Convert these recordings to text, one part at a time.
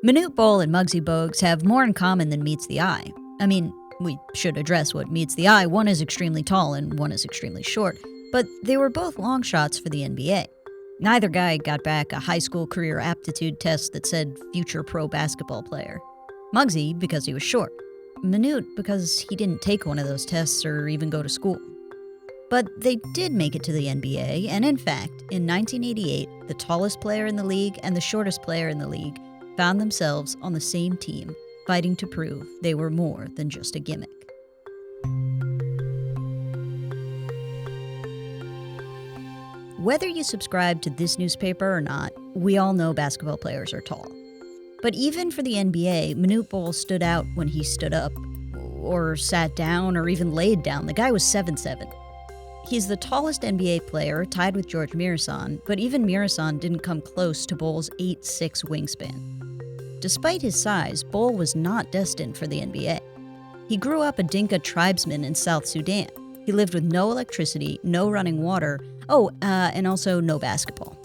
Manute Bogues and Muggsy Bogues have more in common than meets the eye. I mean, we should address what meets the eye. One is extremely tall and one is extremely short, but they were both long shots for the NBA. Neither guy got back a high school career aptitude test that said future pro basketball player. Muggsy because he was short. Manute because he didn't take one of those tests or even go to school. But they did make it to the NBA, and in fact, in 1988, the tallest player in the league and the shortest player in the league found themselves on the same team, fighting to prove they were more than just a gimmick. Whether you subscribe to this newspaper or not, we all know basketball players are tall. But even for the NBA, Manute Bogues stood out when he stood up, or sat down, or even laid down. The guy was 7'7". He's the tallest NBA player, tied with George Mirasan, but even Mirasan didn't come close to Bogues' 8'6" wingspan. Despite his size, Bogues was not destined for the NBA. He grew up a Dinka tribesman in South Sudan. He lived with no electricity, no running water, and also no basketball.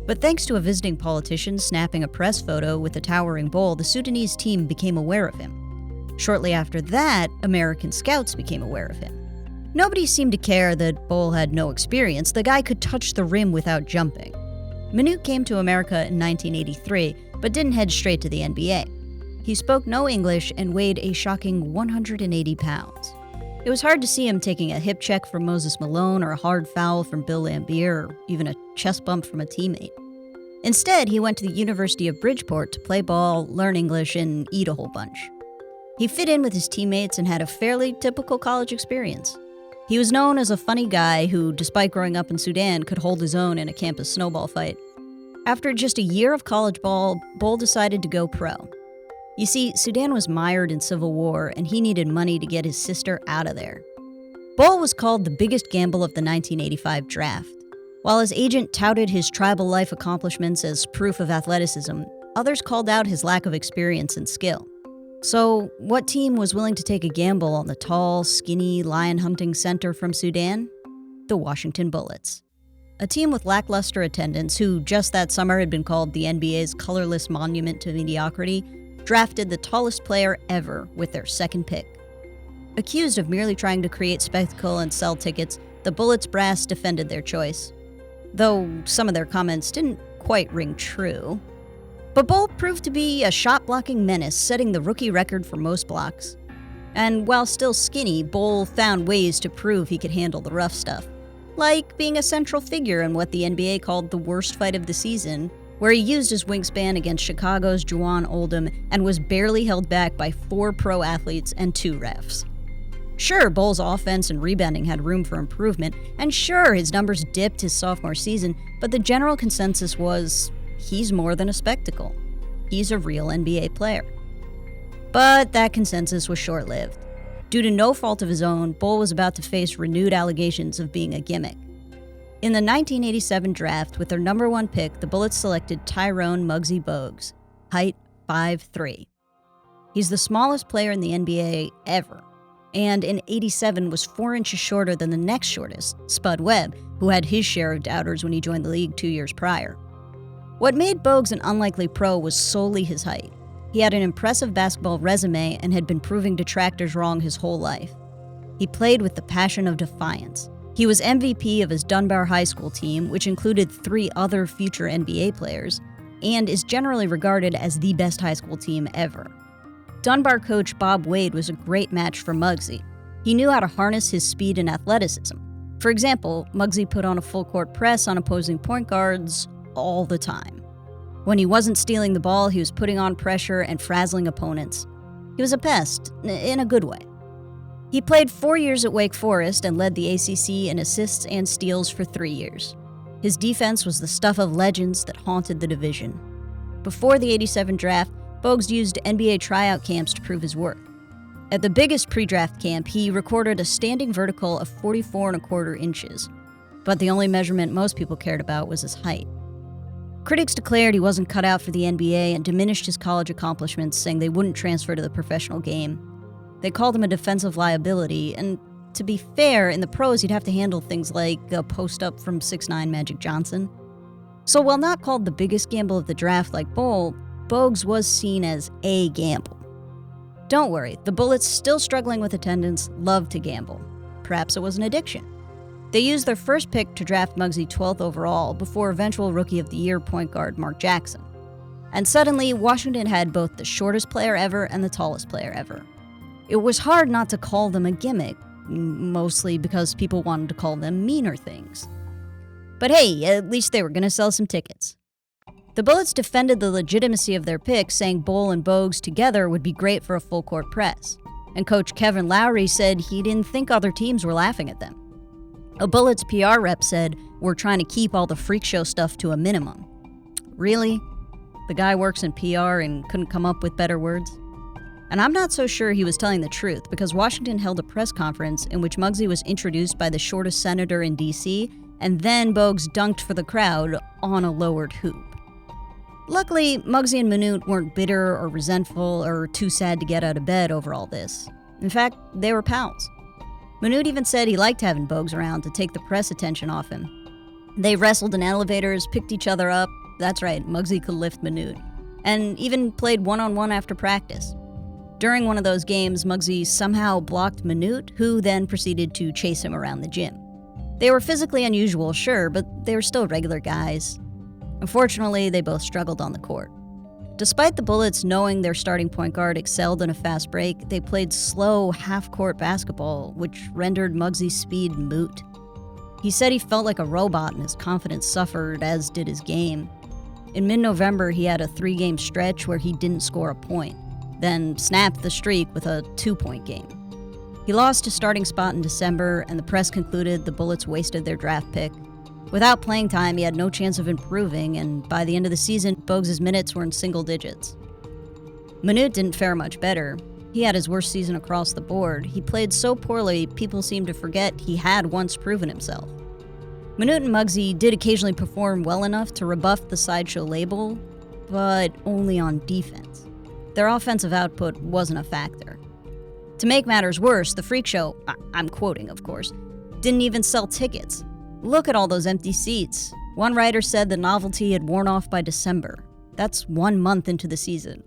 But thanks to a visiting politician snapping a press photo with a towering Bogues, the Sudanese team became aware of him. Shortly after that, American scouts became aware of him. Nobody seemed to care that Bogues had no experience. The guy could touch the rim without jumping. Manute came to America in 1983, but didn't head straight to the NBA. He spoke no English and weighed a shocking 180 pounds. It was hard to see him taking a hip check from Moses Malone or a hard foul from Bill Laimbeer or even a chest bump from a teammate. Instead, he went to the University of Bridgeport to play ball, learn English, and eat a whole bunch. He fit in with his teammates and had a fairly typical college experience. He was known as a funny guy who, despite growing up in Sudan, could hold his own in a campus snowball fight. After just a year of college ball, Bogues decided to go pro. You see, Sudan was mired in civil war, and he needed money to get his sister out of there. Bogues was called the biggest gamble of the 1985 draft. While his agent touted his tribal life accomplishments as proof of athleticism, others called out his lack of experience and skill. So, what team was willing to take a gamble on the tall, skinny, lion-hunting center from Sudan? The Washington Bullets. A team with lackluster attendance who, just that summer, had been called the NBA's colorless monument to mediocrity, drafted the tallest player ever with their second pick. Accused of merely trying to create spectacle and sell tickets, the Bullets brass defended their choice. Though some of their comments didn't quite ring true. But Bogues proved to be a shot-blocking menace, setting the rookie record for most blocks. And while still skinny, Bogues found ways to prove he could handle the rough stuff. Like being a central figure in what the NBA called the worst fight of the season, where he used his wingspan against Chicago's Juwan Oldham and was barely held back by 4 pro athletes and 2 refs. Sure, Bogues' offense and rebounding had room for improvement, and sure, his numbers dipped his sophomore season, but the general consensus was, he's more than a spectacle. He's a real NBA player. But that consensus was short-lived. Due to no fault of his own, Bogues was about to face renewed allegations of being a gimmick. In the 1987 draft, with their number 1 pick, the Bullets selected Tyrone Muggsy Bogues, height 5'3". He's the smallest player in the NBA ever, and in '87 was 4 inches shorter than the next shortest, Spud Webb, who had his share of doubters when he joined the league 2 years prior. What made Bogues an unlikely pro was solely his height. He had an impressive basketball resume and had been proving detractors wrong his whole life. He played with the passion of defiance. He was MVP of his Dunbar High School team, which included 3 other future NBA players, and is generally regarded as the best high school team ever. Dunbar coach Bob Wade was a great match for Muggsy. He knew how to harness his speed and athleticism. For example, Muggsy put on a full-court press on opposing point guards all the time. When he wasn't stealing the ball, he was putting on pressure and frazzling opponents. He was a pest, in a good way. He played 4 years at Wake Forest and led the ACC in assists and steals for 3 years. His defense was the stuff of legends that haunted the division. Before the '87 draft, Bogues used NBA tryout camps to prove his worth. At the biggest pre-draft camp, he recorded a standing vertical of 44¼ inches, but the only measurement most people cared about was his height. Critics declared he wasn't cut out for the NBA and diminished his college accomplishments, saying they wouldn't transfer to the professional game. They called him a defensive liability, and to be fair, in the pros he'd have to handle things like a post-up from 6'9" Magic Johnson. So while not called the biggest gamble of the draft like Bogues, Bogues was seen as a gamble. Don't worry, the Bullets, still struggling with attendance, loved to gamble. Perhaps it was an addiction. They used their first pick to draft Muggsy 12th overall before eventual Rookie of the Year point guard Mark Jackson. And suddenly, Washington had both the shortest player ever and the tallest player ever. It was hard not to call them a gimmick, mostly because people wanted to call them meaner things. But hey, at least they were going to sell some tickets. The Bullets defended the legitimacy of their pick, saying Bol and Bogues together would be great for a full-court press. And coach Kevin Lowry said he didn't think other teams were laughing at them. A Bullets PR rep said, "We're trying to keep all the freak show stuff to a minimum." Really? The guy works in PR and couldn't come up with better words? And I'm not so sure he was telling the truth, because Washington held a press conference in which Muggsy was introduced by the shortest senator in D.C., and then Bogues dunked for the crowd on a lowered hoop. Luckily, Muggsy and Manute weren't bitter or resentful or too sad to get out of bed over all this. In fact, they were pals. Manute even said he liked having Bogues around to take the press attention off him. They wrestled in elevators, picked each other up. That's right, Muggsy could lift Manute. And even played one-on-one after practice. During one of those games, Muggsy somehow blocked Manute, who then proceeded to chase him around the gym. They were physically unusual, sure, but they were still regular guys. Unfortunately, they both struggled on the court. Despite the Bullets knowing their starting point guard excelled in a fast break, they played slow, half-court basketball, which rendered Muggsy's speed moot. He said he felt like a robot and his confidence suffered, as did his game. In mid-November, he had a 3-game stretch where he didn't score a point, then snapped the streak with a 2-point game. He lost his starting spot in December, and the press concluded the Bullets wasted their draft pick. Without playing time, he had no chance of improving, and by the end of the season, Bogues' minutes were in single digits. Manute didn't fare much better. He had his worst season across the board. He played so poorly, people seemed to forget he had once proven himself. Manute and Muggsy did occasionally perform well enough to rebuff the sideshow label, but only on defense. Their offensive output wasn't a factor. To make matters worse, the freak show, I'm quoting of course, didn't even sell tickets. Look at all those empty seats. One writer said the novelty had worn off by December. That's 1 month into the season.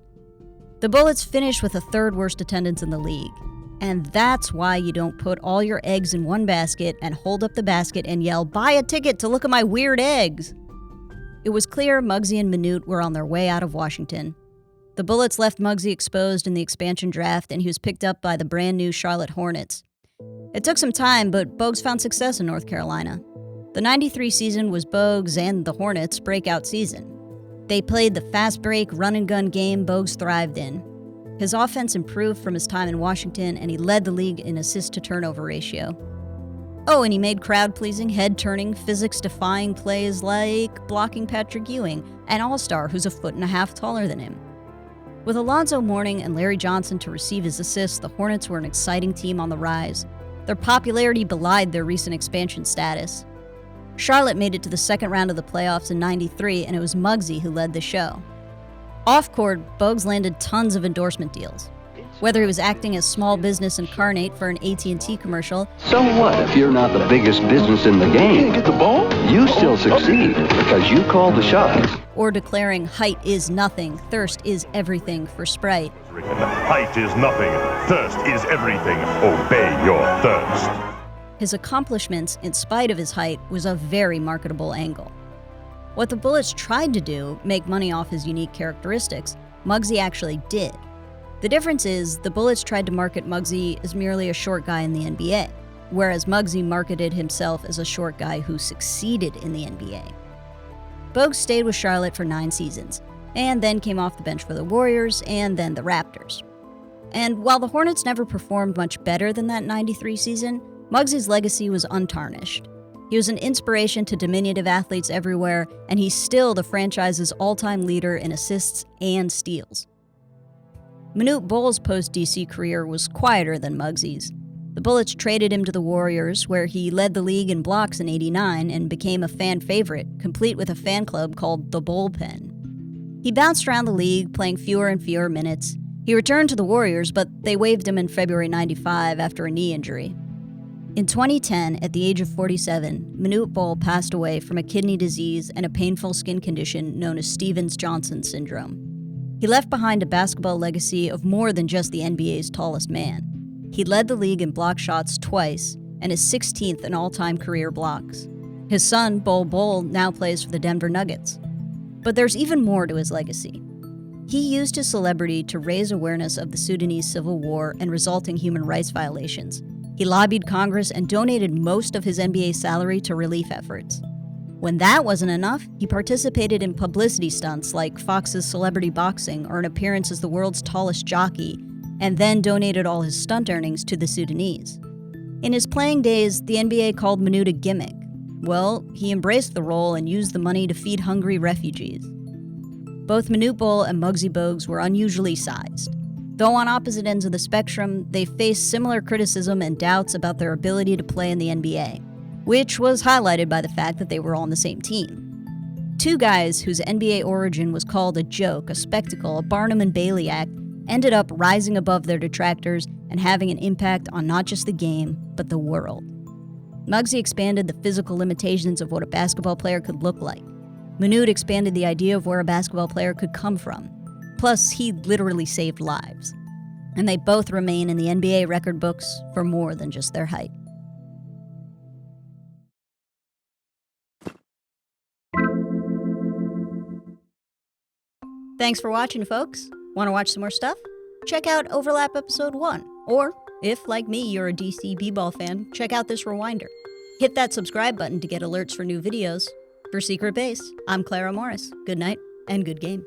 The Bullets finished with the 3rd worst attendance in the league. And that's why you don't put all your eggs in one basket and hold up the basket and yell, "Buy a ticket to look at my weird eggs." It was clear Muggsy and Manute were on their way out of Washington. The Bullets left Muggsy exposed in the expansion draft, and he was picked up by the brand new Charlotte Hornets. It took some time, but Bogues found success in North Carolina. The '93 season was Bogues and the Hornets' breakout season. They played the fast break, run-and-gun game Bogues thrived in. His offense improved from his time in Washington, and he led the league in assist-to-turnover ratio. Oh, and he made crowd-pleasing, head-turning, physics-defying plays like blocking Patrick Ewing, an all-star who's a 1.5 feet taller than him. With Alonzo Mourning and Larry Johnson to receive his assists, the Hornets were an exciting team on the rise. Their popularity belied their recent expansion status. Charlotte made it to the second round of the playoffs in '93, and it was Muggsy who led the show. Off-court, Bogues landed tons of endorsement deals. Whether he was acting as small business incarnate for an AT&T commercial. So what if you're not the biggest business in the game? Get the ball? You still succeed because you called the shots. Or declaring height is nothing, thirst is everything for Sprite. Height is nothing, thirst is everything. Obey your thirst. His accomplishments, in spite of his height, was a very marketable angle. What the Bullets tried to do, make money off his unique characteristics, Muggsy actually did. The difference is, the Bullets tried to market Muggsy as merely a short guy in the NBA, whereas Muggsy marketed himself as a short guy who succeeded in the NBA. Bogues stayed with Charlotte for 9 seasons, and then came off the bench for the Warriors and then the Raptors. And while the Hornets never performed much better than that '93 season, Muggsy's legacy was untarnished. He was an inspiration to diminutive athletes everywhere, and he's still the franchise's all-time leader in assists and steals. Manute Bol's post-DC career was quieter than Muggsy's. The Bullets traded him to the Warriors, where he led the league in blocks in '89 and became a fan favorite, complete with a fan club called the Bullpen. He bounced around the league, playing fewer and fewer minutes. He returned to the Warriors, but they waived him in February '95 after a knee injury. In 2010, at the age of 47, Manute Bol passed away from a kidney disease and a painful skin condition known as Stevens-Johnson syndrome. He left behind a basketball legacy of more than just the NBA's tallest man. He led the league in block shots twice and is 16th in all-time career blocks. His son, Bol, now plays for the Denver Nuggets. But there's even more to his legacy. He used his celebrity to raise awareness of the Sudanese civil war and resulting human rights violations. He lobbied Congress and donated most of his NBA salary to relief efforts. When that wasn't enough, he participated in publicity stunts like Fox's Celebrity Boxing or an appearance as the world's tallest jockey, and then donated all his stunt earnings to the Sudanese. In his playing days, the NBA called Manute a gimmick. Well, he embraced the role and used the money to feed hungry refugees. Both Manute and Muggsy Bogues were unusually sized. Though on opposite ends of the spectrum, they faced similar criticism and doubts about their ability to play in the NBA, which was highlighted by the fact that they were all on the same team. Two guys whose NBA origin was called a joke, a spectacle, a Barnum and Bailey act, ended up rising above their detractors and having an impact on not just the game, but the world. Muggsy expanded the physical limitations of what a basketball player could look like. Manute expanded the idea of where a basketball player could come from. Plus, he literally saved lives. And they both remain in the NBA record books for more than just their height. Thanks for watching, folks. Want to watch some more stuff? Check out Overlap Episode 1. Or, if, like me, you're a DC b-ball fan, check out this rewinder. Hit that subscribe button to get alerts for new videos. For Secret Base, I'm Clara Morris. Good night and good game.